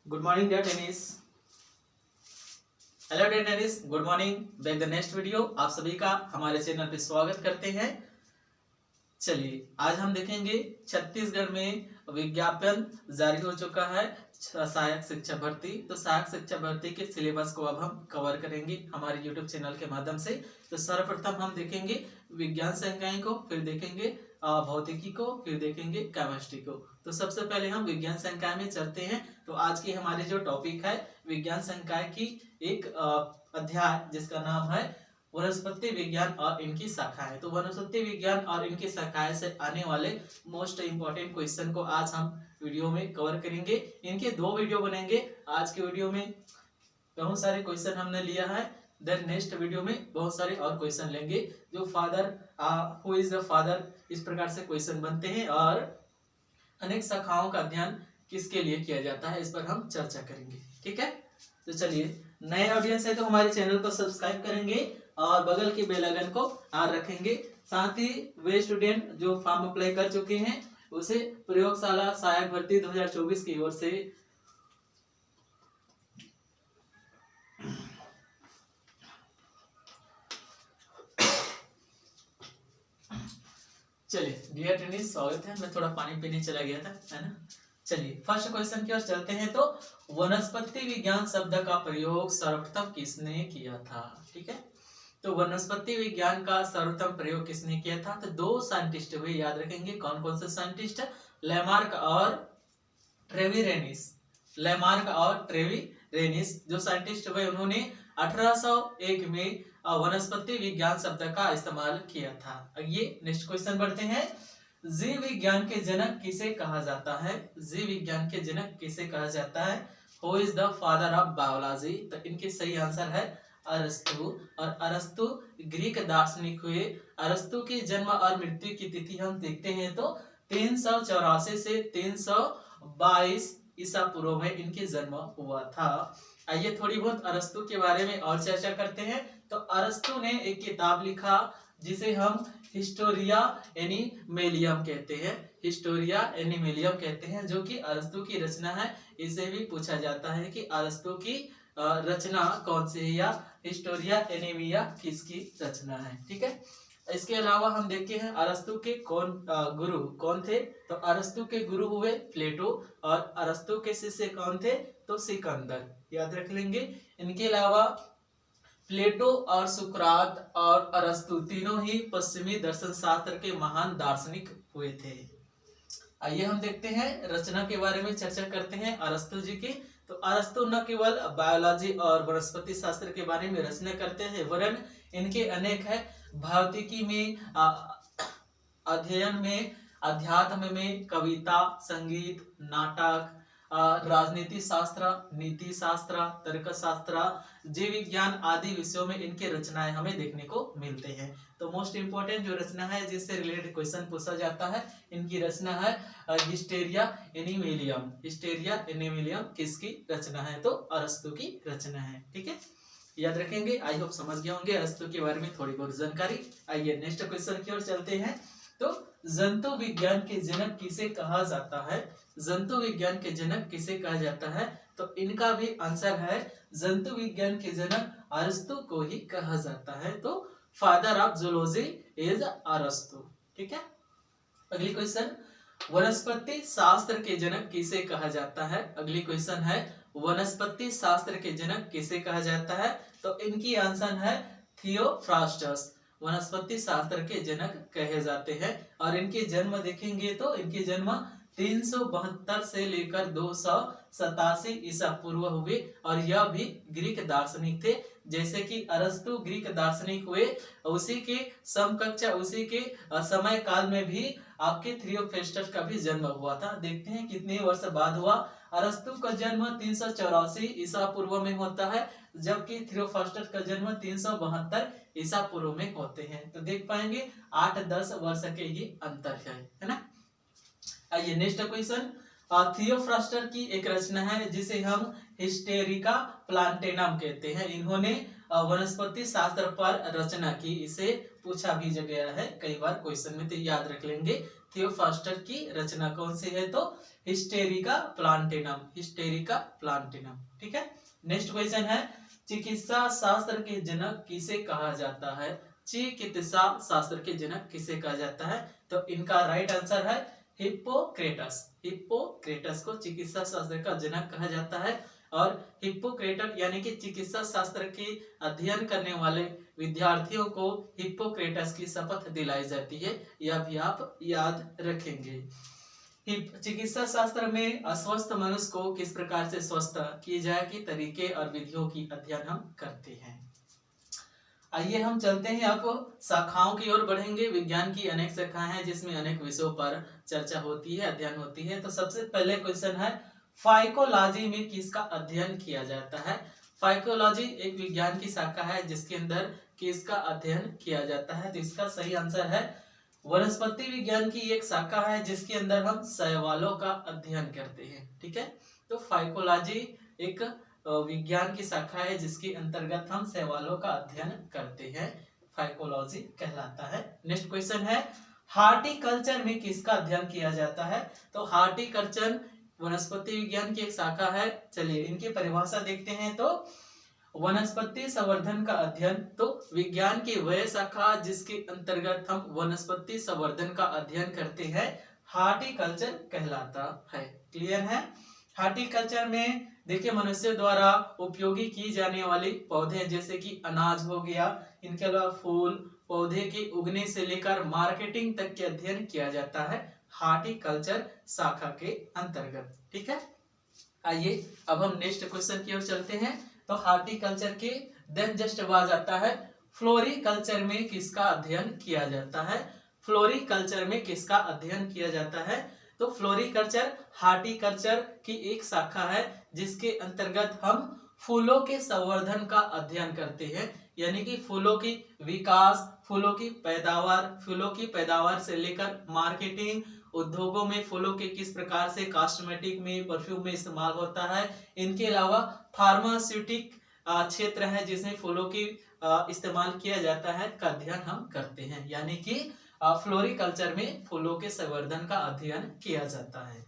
Good morning dear tennis. Hello dear tennis, good morning. Back the next video. आप सभी का हमारे channel पे स्वागत करते हैं। चलिए आज हम देखेंगे छत्तीसगढ़ में विज्ञापन जारी हो चुका है सहायक शिक्षा भर्ती। तो सहायक शिक्षा भर्ती के सिलेबस को अब हम कवर करेंगे हमारे यूट्यूब चैनल के माध्यम से। तो सर्वप्रथम हम देखेंगे विज्ञान संकाय को, फिर देखेंगे भौतिकी को, फिर देखेंगे केमिस्ट्री को। तो सबसे पहले हम विज्ञान संकाय में चलते हैं। तो आज की हमारी जो टॉपिक है विज्ञान संकाय की एक अध्याय जिसका नाम है वनस्पति विज्ञान और इनकी शाखाएं। तो वनस्पति विज्ञान और इनकी शाखाएं से आने वाले मोस्ट इंपॉर्टेंट क्वेश्चन को आज हम वीडियो में कवर करेंगे। इनके दो वीडियो बनेंगे। आज के वीडियो में बहुत सारे क्वेश्चन हमने लिया है, देन नेक्स्ट वीडियो में बहुत सारे और क्वेश्चन लेंगे जो father who is the father, इस प्रकार से क्वेश्चन बनते हैं और अनेक शाखाओं का अध्ययन किसके लिए किया जाता है इस पर हम चर्चा करेंगे। ठीक है, तो चलिए नए ऑडियंस है तो हमारे चैनल को सब्सक्राइब करेंगे और बगल के बेल आइकन को ऑन रखेंगे। साथ ही वे स्टूडेंट जो फॉर्म अप्लाई कर चुके हैं उसे प्रयोगशाला सहायक भर्ती 2024 की ओर से चलिए डियर टेनिस स्वागत है। मैं थोड़ा पानी पीने चला गया था, है ना। चलिए फर्स्ट क्वेश्चन की ओर चलते हैं। तो वनस्पति विज्ञान शब्द का प्रयोग सर्वप्रथम किसने किया था? ठीक है, तो वनस्पति विज्ञान का सर्वप्रथम प्रयोग किसने किया था? तो दो साइंटिस्ट हुए, याद रखेंगे कौन कौन से साइंटिस्ट? लेमार्क और ट्रेविरेनिस। लेमार्क और ट्रेविरेनिस जो साइंटिस्ट हुए उन्होंने 1801 में वनस्पति विज्ञान शब्द का इस्तेमाल किया था। ये नेक्स्ट क्वेश्चन बढ़ते हैं। जीव विज्ञान के जनक किसे कहा जाता है? जीव विज्ञान के जनक किसे कहा जाता है? Who is the father of biology? तो इनके सही आंसर है अरस्तु। और अरस्तु ग्रीक दार्शनिक हुए। अरस्तु की जन्म और मृत्यु की तिथि हम देखते हैं तो 384 से 322 ईसा पूर्व में इनके जन्म हुआ था। आइए थोड़ी बहुत अरस्तु के बारे में और चर्चा करते हैं। तो अरस्तु ने एक किताब लिखा जिसे हम हिस्टोरिया एनिमेलियम कहते हैं। हिस्टोरिया एनिमेलियम कहते हैं जो कि अरस्तु की रचना है। इसे भी पूछा जाता है कि अरस्तु की रचना कौन सी है या हिस्टोरिया एनिमिया किसकी रचना है। ठीक है, इसके अलावा हम देखते हैं अरस्तु के गुरु कौन थे? तो अरस्तु के गुरु हुए प्लेटो और अरस्तु के शिष्य कौन थे? तो सिकंदर, याद रख लेंगे। इनके अलावा प्लेटो और सुकरात और अरस्तु तीनों ही पश्चिमी दर्शन शास्त्र के महान दार्शनिक हुए थे। आइए हम देखते हैं रचना के बारे में चर्चा करते हैं अरस्तु जी की। तो अरस्तु न केवल बायोलॉजी और वनस्पति शास्त्र के बारे में रचना करते हैं वरन इनके अनेक है भौतिकी में, अध्ययन में, अध्यात्म में, कविता, संगीत, नाटक, राजनीति शास्त्र, नीति शास्त्र, तर्क शास्त्र, जीव विज्ञान आदि विषयों में इनके रचनाएं हमें देखने को मिलते हैं। तो मोस्ट इंपोर्टेंट जो रचना है जिससे रिलेटेड क्वेश्चन पूछा जाता है, इनकी रचना है हिस्टेरिया एनिमेलियम। हिस्टेरिया एनिमेलियम किसकी रचना है? तो अरस्तु की रचना है। ठीक है, याद रखेंगे। आई होप समझ गए होंगे अरस्तु के बारे में थोड़ी बहुत जानकारी। आइए नेक्स्ट क्वेश्चन की ओर चलते हैं। तो जंतु विज्ञान के जनक किसे कहा जाता है? जंतु विज्ञान के जनक किसे कहा जाता है? तो इनका भी आंसर है जंतु विज्ञान के जनक अरस्तु को ही कहा जाता है। तो फादर ऑफ जूलॉजी इज अरस्तु। ठीक है, अगली क्वेश्चन, वनस्पति शास्त्र के जनक किसे कहा जाता है? अगली क्वेश्चन है वनस्पति शास्त्र के जनक किसे कहा जाता है? तो इनकी आंसर है थियोफ्रास्टस। वनस्पति शास्त्र के जनक कहे जाते हैं और इनके जन्म देखेंगे तो इनके जन्म 372 से लेकर 287 ईसा पूर्व हुए और यह भी ग्रीक दार्शनिक थे। जैसे कि अरस्तु ग्रीक दार्शनिक हुए, उसी के समकक्ष उसी के समय काल में भी आपके थियोफ्रास्टस का भी जन्म हुआ था। देखते हैं कितने वर्ष बाद हुआ। अरस्तु का जन्म 384 ईसा पूर्व में होता है जबकि थियोफ्रास्टस का जन्म 372 ईसा पूर्व में होते हैं। तो देख पाएंगे 8-10 वर्ष के ये अंतर है ना। आइए नेक्स्ट क्वेश्चन, थियोफ्रास्टस की एक रचना है जिसे हम हिस्टेरिका प्लांटेनम कहते हैं। इन्होंने वनस्पति शास्त्र पर रचना की, इसे पूछा भी गया है कई बार क्वेश्चन में, तो याद रख लेंगे थियोफास्टर की रचना कौन सी है? तो हिस्टेरिका प्लांटेनम, हिस्टेरिका प्लांटेनम। ठीक है। नेक्स्ट क्वेश्चन है, चिकित्सा शास्त्र के जनक किसे कहा जाता है? चिकित्सा शास्त्र के जनक किसे कहा जाता है? तो इनका राइट आंसर है हिप्पोक्रेटस। हिप्पोक्रेटस को चिकित्सा शास्त्र का जनक कहा जाता है। और हिप्पोक्रेटस यानी कि चिकित्सा शास्त्र के अध्ययन करने वाले विद्यार्थियों को हिप्पोक्रेटस की शपथ दिलाई जाती है, यह भी आप याद रखेंगे। चिकित्सा शास्त्र में अस्वस्थ मनुष्य को किस प्रकार से स्वस्थ किए जाए के तरीके और विधियों की अध्ययन हम करते हैं। आइए हम चलते हैं, आप शाखाओं की ओर बढ़ेंगे। विज्ञान की अनेक शाखाएं हैं जिसमें अनेक विषयों पर चर्चा होती है, अध्ययन होती है। तो सबसे पहले क्वेश्चन है, फाइकोलॉजी में किसका अध्ययन किया जाता है? फाइकोलॉजी एक विज्ञान की शाखा है जिसके अंदर किसका अध्ययन किया जाता है? तो इसका सही आंसर है वनस्पति विज्ञान की एक शाखा है जिसके अंदर हम शैवालों का अध्ययन करते हैं। ठीक है। तो फाइकोलॉजी एक विज्ञान की शाखा है जिसके अंतर्गत हम शैवालों का अध्ययन करते हैं, फाइकोलॉजी कहलाता है। नेक्स्ट क्वेश्चन है, हार्टिकल्चर में किसका अध्ययन किया जाता है? तो हार्टिकल्चर वनस्पति विज्ञान की एक शाखा है। चलिए इनकी परिभाषा देखते हैं। तो वनस्पति संवर्धन का अध्ययन, तो विज्ञान की वह शाखा जिसके अंतर्गत हम वनस्पति संवर्धन का अध्ययन करते हैं, हार्टिकल्चर कहलाता है। क्लियर है। हार्टिकल्चर में देखिए मनुष्य द्वारा उपयोगी की जाने वाले पौधे जैसे कि अनाज हो गया, इनके अलावा फूल, पौधे के उगने से लेकर मार्केटिंग तक के अध्ययन किया जाता है हार्टिकल्चर शाखा के अंतर्गत। ठीक है। आइए अब हम नेक्स्ट क्वेश्चन की ओर चलते हैं। तो हार्टिकल्चर के देन जस्ट बाद आता है, फ्लोरिकल्चर में किसका अध्ययन किया जाता है? फ्लोरिकल्चर में किसका अध्ययन किया जाता है? तो फ्लोरिकल्चर हार्टिकल्चर की एक शाखा है जिसके अंतर्गत हम फूलों के संवर्धन का अध्ययन करते हैं, यानी कि फूलों की विकास, फूलों की पैदावार से लेकर मार्केटिंग, उद्योगों में फूलों के किस प्रकार से कॉस्मेटिक में, परफ्यूम में इस्तेमाल होता है। इनके अलावा फार्मास्यूटिक क्षेत्र है जिसमें फूलों की इस्तेमाल किया जाता है का अध्ययन हम करते हैं, यानी कि फ्लोरिकल्चर में फूलों के संवर्धन का अध्ययन किया जाता है।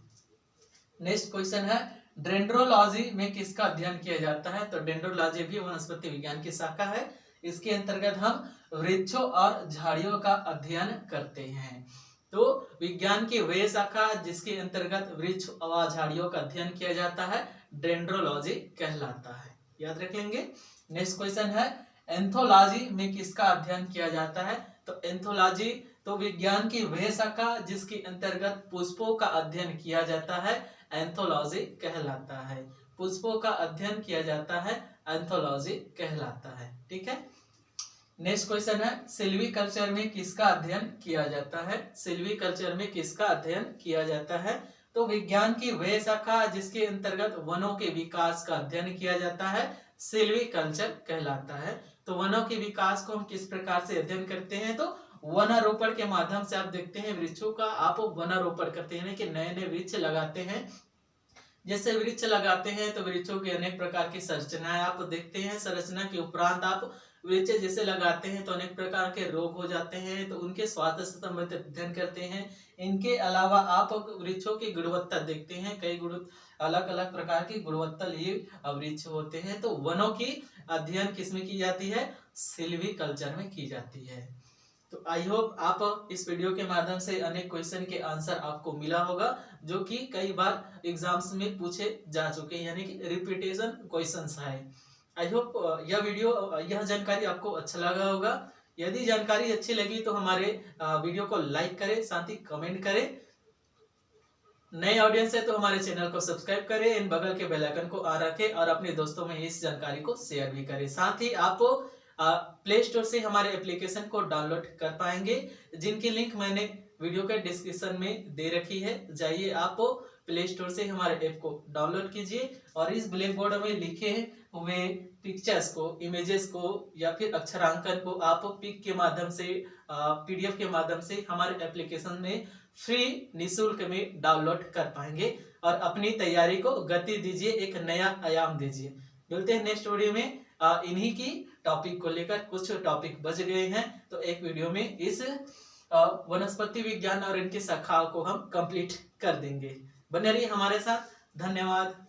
नेक्स्ट क्वेश्चन है, डेंड्रोलॉजी में किसका अध्ययन किया जाता है? तो डेंड्रोलॉजी भी वनस्पति विज्ञान की शाखा है। इसके अंतर्गत हम वृक्षों और झाड़ियों का अध्ययन करते हैं। तो विज्ञान की वह शाखा जिसके अंतर्गत वृक्ष और झाड़ियों का अध्ययन किया जाता है डेंड्रोलॉजी कहलाता है, याद रख लेंगे। नेक्स्ट क्वेश्चन है, एंथोलॉजी में किसका अध्ययन किया जाता है? तो एंथोलॉजी तो विज्ञान की वह शाखा जिसके अंतर्गत पुष्पों का अध्ययन किया जाता है, एंथोलॉजी कहलाता है। पुष्पों का अध्ययन किया जाता है, एंथोलॉजी कहलाता है। ठीक है। नेक्स्ट क्वेश्चन है, सिल्वीकल्चर में किसका अध्ययन किया जाता है? सिल्वीकल्चर में किसका अध्ययन किया जाता है? तो विज्ञान की वह शाखा जिसके अंतर्गत वनों के विकास का अध्ययन किया जाता है, सिल्वीकल्चर कहलाता है। तो वनों के विकास को हम किस प्रकार से अध्ययन करते हैं? तो वनारोपण के माध्यम से। आप देखते हैं वृक्षों का आप वनारोपण करते हैं कि नए नए वृक्ष लगाते हैं। जैसे वृक्ष लगाते हैं तो वृक्षों की अनेक प्रकार की संरचनाएं आप देखते हैं। संरचना के उपरांत आप वृक्ष जैसे लगाते हैं तो अनेक प्रकार के रोग हो जाते हैं, तो उनके स्वास्थ्य से संबंधित अध्ययन करते हैं। इनके अलावा आप वृक्षों की गुणवत्ता देखते हैं, कई अलग अलग प्रकार की गुणवत्ता लिए वृक्ष होते हैं। तो वनों की अध्ययन किसमें की जाती है? सिल्वीकल्चर में की जाती है। तो आई होप आप इस वीडियो के माध्यम से अनेक क्वेश्चन के आंसर आपको मिला होगा जो कि कई बार एग्जाम्स में पूछे जा चुके हैं, यानी कि रिपीटेशन क्वेश्चंस है। आई होप यह जानकारी आपको अच्छा लगा होगा। यदि जानकारी अच्छी लगी तो हमारे वीडियो को लाइक करें, साथ ही कमेंट करें। नए ऑडियंस है तो हमारे चैनल को सब्सक्राइब करें, इन बगल के बेल आइकन को ऑन रखें और अपने दोस्तों में इस जानकारी को शेयर भी करें। साथ ही आप प्ले स्टोर से हमारे एप्लीकेशन को डाउनलोड कर पाएंगे, जिनकी लिंक मैंने वीडियो के डिस्क्रिप्शन में दे रखी है। जाइए आप प्ले स्टोर से हमारे ऐप को डाउनलोड कीजिए और इस ब्लैक बोर्ड में लिखे हुए पिक्चर्स को, इमेजेस को या फिर अक्षरांकन को आप पिक के माध्यम से, पीडीएफ के माध्यम से हमारे एप्लीकेशन में फ्री निःशुल्क में डाउनलोड कर पाएंगे और अपनी तैयारी को गति दीजिए, एक नया आयाम दीजिए। मिलते हैं नेक्स्ट वीडियो में इन्हीं की टॉपिक को लेकर। कुछ टॉपिक बच गए हैं तो एक वीडियो में इस वनस्पति विज्ञान और इनकी शाखाओं को हम कंप्लीट कर देंगे। बने रहिए हमारे साथ। धन्यवाद।